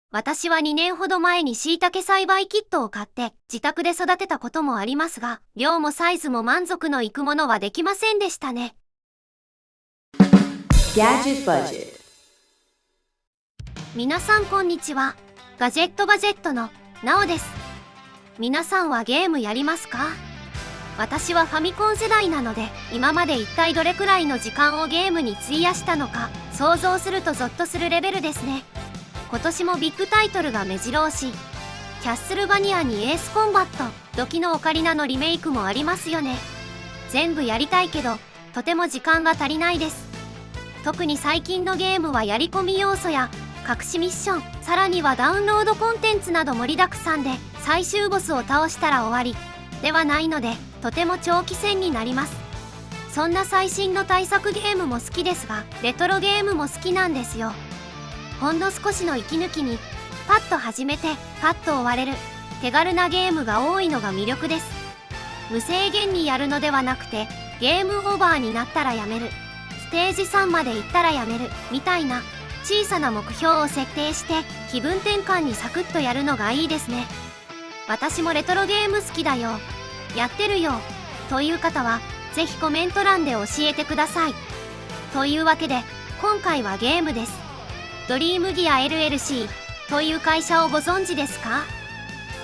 私は2年ほど前に椎茸栽培キットを買って自宅で育てたこともありますが、量もサイズも満足のいくものはできませんでしたね。皆さんこんにちは。ガジェットバジェットのなおです。皆さんはゲームやりますか？私はファミコン世代なので、今まで一体どれくらいの時間をゲームに費やしたのか想像するとゾッとするレベルですね。今年もビッグタイトルが目白押し。キャッスルバニアにエースコンバット、ドキのオカリナのリメイクもありますよね。全部やりたいけど、とても時間が足りないです。特に最近のゲームはやり込み要素や隠しミッション、さらにはダウンロードコンテンツなど盛りだくさんで、最終ボスを倒したら終わりではないので、とても長期戦になります。そんな最新の対策ゲームも好きですが、レトロゲームも好きなんですよ。ほんの少しの息抜きにパッと始めてパッと終われる手軽なゲームが多いのが魅力です。無制限にやるのではなくて、ゲームオーバーになったらやめる、ステージ3まで行ったらやめるみたいな小さな目標を設定して気分転換にサクッとやるのがいいですね。私もレトロゲーム好きだよ、やってるよという方はぜひコメント欄で教えてください。というわけで今回はゲームです。ドリームギア LLC という会社をご存知ですか？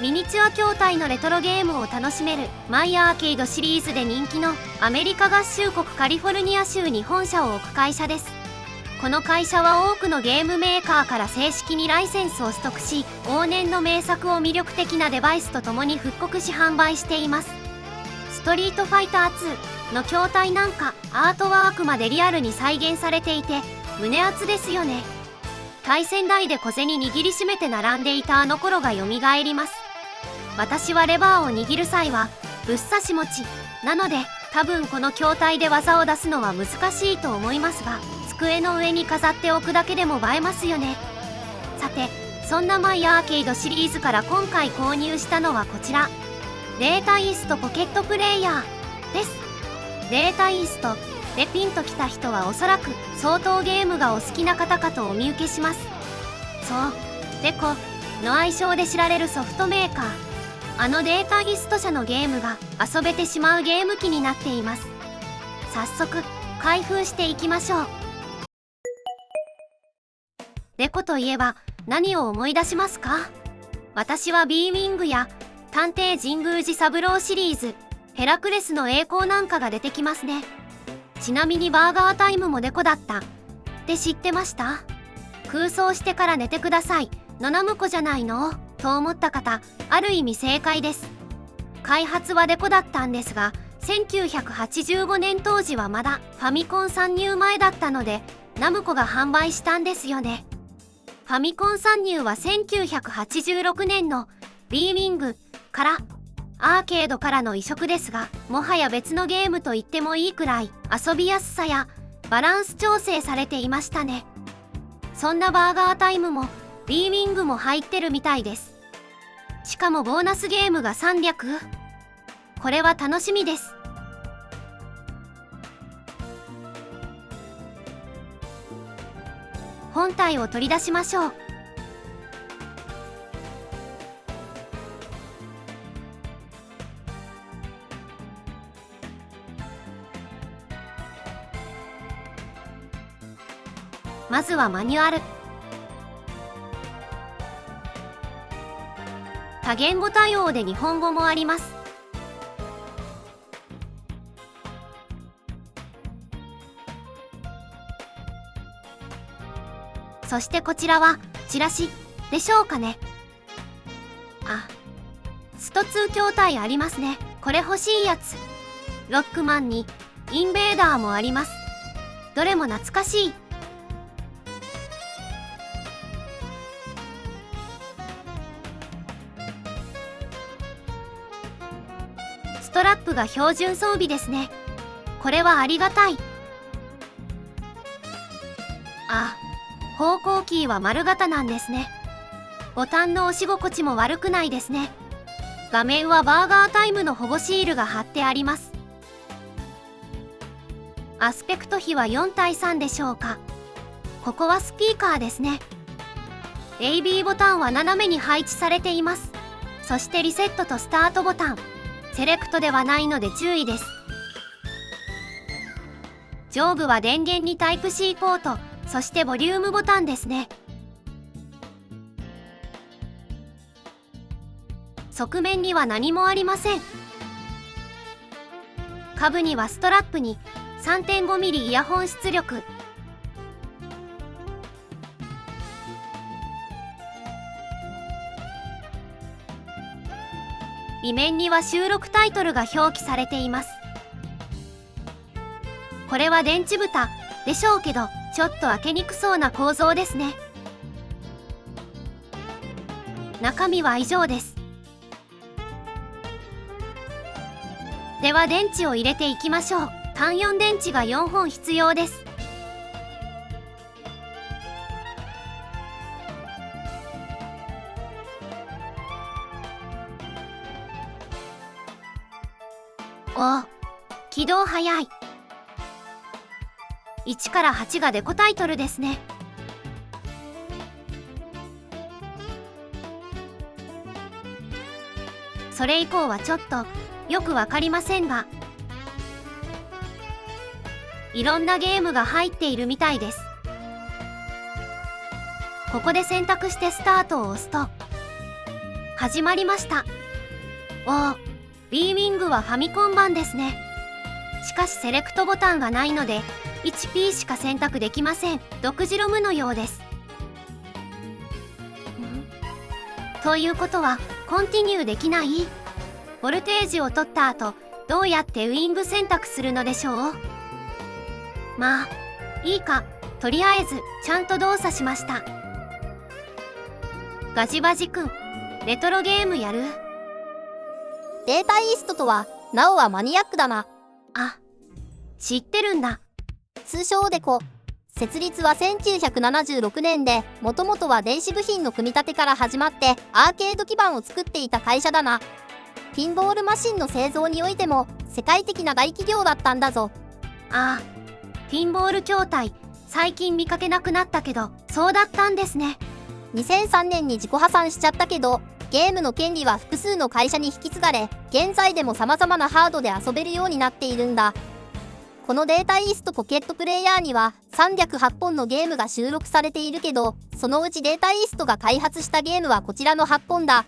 ミニチュア筐体のレトロゲームを楽しめるマイアーケイドシリーズで人気のアメリカ合衆国カリフォルニア州に本社を置く会社です。この会社は多くのゲームメーカーから正式にライセンスを取得し、往年の名作を魅力的なデバイスとともに復刻し販売しています。ストリートファイター2の筐体なんかアートワークまでリアルに再現されていて胸熱ですよね。対戦台で小銭握りしめて並んでいたあの頃がよみがえります。私はレバーを握る際はぶっ刺し持ちなので、多分この筐体で技を出すのは難しいと思いますが、机の上に飾っておくだけでも映えますよね。さて、そんなマイアーケイドシリーズから今回購入したのはこちら、データイーストポケットプレイヤーです。データイーストでピンときた人はおそらく相当ゲームがお好きな方かとお見受けします。そう、デコの愛称で知られるソフトメーカー、あのデータイースト社のゲームが遊べてしまうゲーム機になっています。早速開封していきましょう。デコといえば何を思い出しますか？私はビーウィングや探偵神宮寺三郎シリーズ、ヘラクレスの栄光なんかが出てきますね。ちなみにバーガータイムもデコだったって知ってました？空想してから寝てくださいのナムコじゃないのと思った方、ある意味正解です。開発はデコだったんですが、1985年当時はまだファミコン参入前だったので、ナムコが販売したんですよね。ファミコン参入は1986年の B ウィングからアーケードからの移植ですが、もはや別のゲームと言ってもいいくらい遊びやすさやバランス調整されていましたね。そんなバーガータイムも B ウィングも入ってるみたいです。しかもボーナスゲームが300？これは楽しみです。本体を取り出しましょう。まずはマニュアル。多言語対応で日本語もあります。そしてこちらはチラシでしょうかね。あ、スト2筐体ありますね。これ欲しいやつ。ロックマンにインベーダーもあります。どれも懐かしい。ストラップが標準装備ですね。これはありがたい。あ、方向キーは丸型なんですね。ボタンの押し心地も悪くないですね。画面はバーガータイムの保護シールが貼ってあります。アスペクト比は4対3でしょうか。ここはスピーカーですね。AB ボタンは斜めに配置されています。そしてリセットとスタートボタン、セレクトではないので注意です。上部は電源にタイプ C ポート、そしてボリュームボタンですね。側面には何もありません。下部にはストラップに 3.5mm イヤホン出力、裏面には収録タイトルが表記されています。これは電池蓋でしょうけど、ちょっと開けにくそうな構造ですね。中身は以上です。では電池を入れていきましょう。単4電池が4本必要です。おお、起動早い。1から8がデコタイトルですね。それ以降はちょっとよくわかりませんが、いろんなゲームが入っているみたいです。ここで選択してスタートを押すと始まりました。おお、B ウィングはファミコン版ですね。しかしセレクトボタンがないので 1P しか選択できません。独自ロムのようです。ということはコンティニューできない？ボルテージを取った後、どうやってウィング選択するのでしょう？まあいいか、とりあえずちゃんと動作しました。ガジバジくん、レトロゲームやる？データイーストとは、なおはマニアックだな。あ、知ってるんだ。通称デコ。設立は1976年で、もともとは電子部品の組み立てから始まってアーケード基板を作っていた会社だな。ピンボールマシンの製造においても世界的な大企業だったんだぞ。ああ、ピンボール筐体、最近見かけなくなったけど、そうだったんですね。2003年に自己破産しちゃったけど、ゲームの権利は複数の会社に引き継がれ、現在でも様々なハードで遊べるようになっているんだ。このデータイーストポケットプレイヤーには308本のゲームが収録されているけど、そのうちデータイーストが開発したゲームはこちらの8本だ。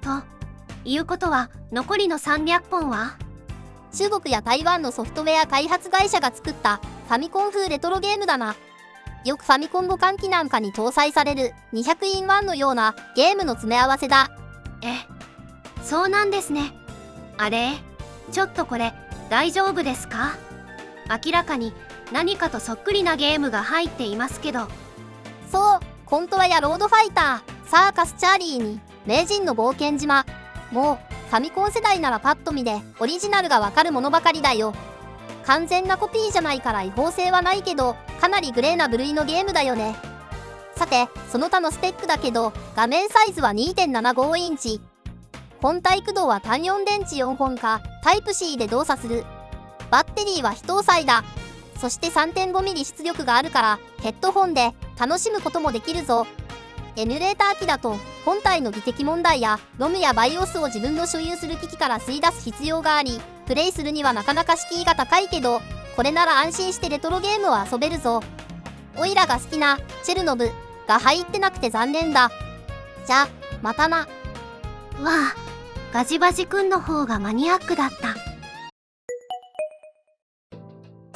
ということは残りの300本は中国や台湾のソフトウェア開発会社が作ったファミコン風レトロゲームだな。よくファミコン互換機なんかに搭載される 200in1 のようなゲームの詰め合わせだ。そうなんですね。あれ、ちょっとこれ大丈夫ですか？明らかに何かとそっくりなゲームが入っていますけど。そう、コントラやロードファイター、サーカスチャーリーに名人の冒険島。もうファミコン世代ならパッと見でオリジナルがわかるものばかりだよ。完全なコピーじゃないから違法性はないけど、かなりグレーな部類のゲームだよね。さて、その他のスペックだけど、画面サイズは 2.75 インチ。本体駆動は単4電池4本か、タイプ C で動作する。バッテリーは非搭載だ。そして 3.5mm 出力があるから、ヘッドホンで楽しむこともできるぞ。エミュレーター機だと、本体の技的問題や、ロムや BIOS を自分の所有する機器から吸い出す必要があり、プレイするにはなかなか敷居が高いけど、これなら安心してレトロゲームを遊べるぞ。おいらが好きなチェルノブが入ってなくて残念だ。じゃ、またな。わあ、ガジバジくんの方がマニアックだった。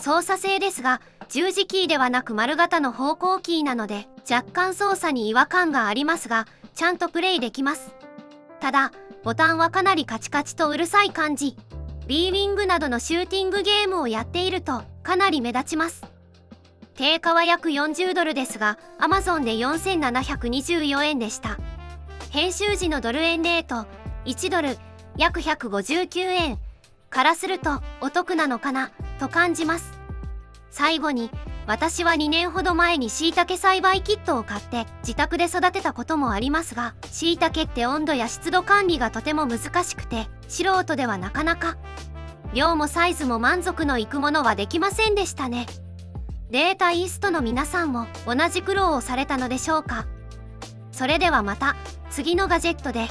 操作性ですが、十字キーではなく丸型の方向キーなので、若干操作に違和感がありますが、ちゃんとプレイできます。ただ、ボタンはかなりカチカチとうるさい感じ。B ウィングなどのシューティングゲームをやっているとかなり目立ちます。定価は約40ドルですが、Amazon で4724円でした。編集時のドル円レート、1ドル、約159円からするとお得なのかなと感じます。最後に、私は2年ほど前に椎茸栽培キットを買って自宅で育てたこともありますが、椎茸って温度や湿度管理がとても難しくて、素人ではなかなか量もサイズも満足のいくものはできませんでしたね。データイーストの皆さんも同じ苦労をされたのでしょうか。それではまた次のガジェットで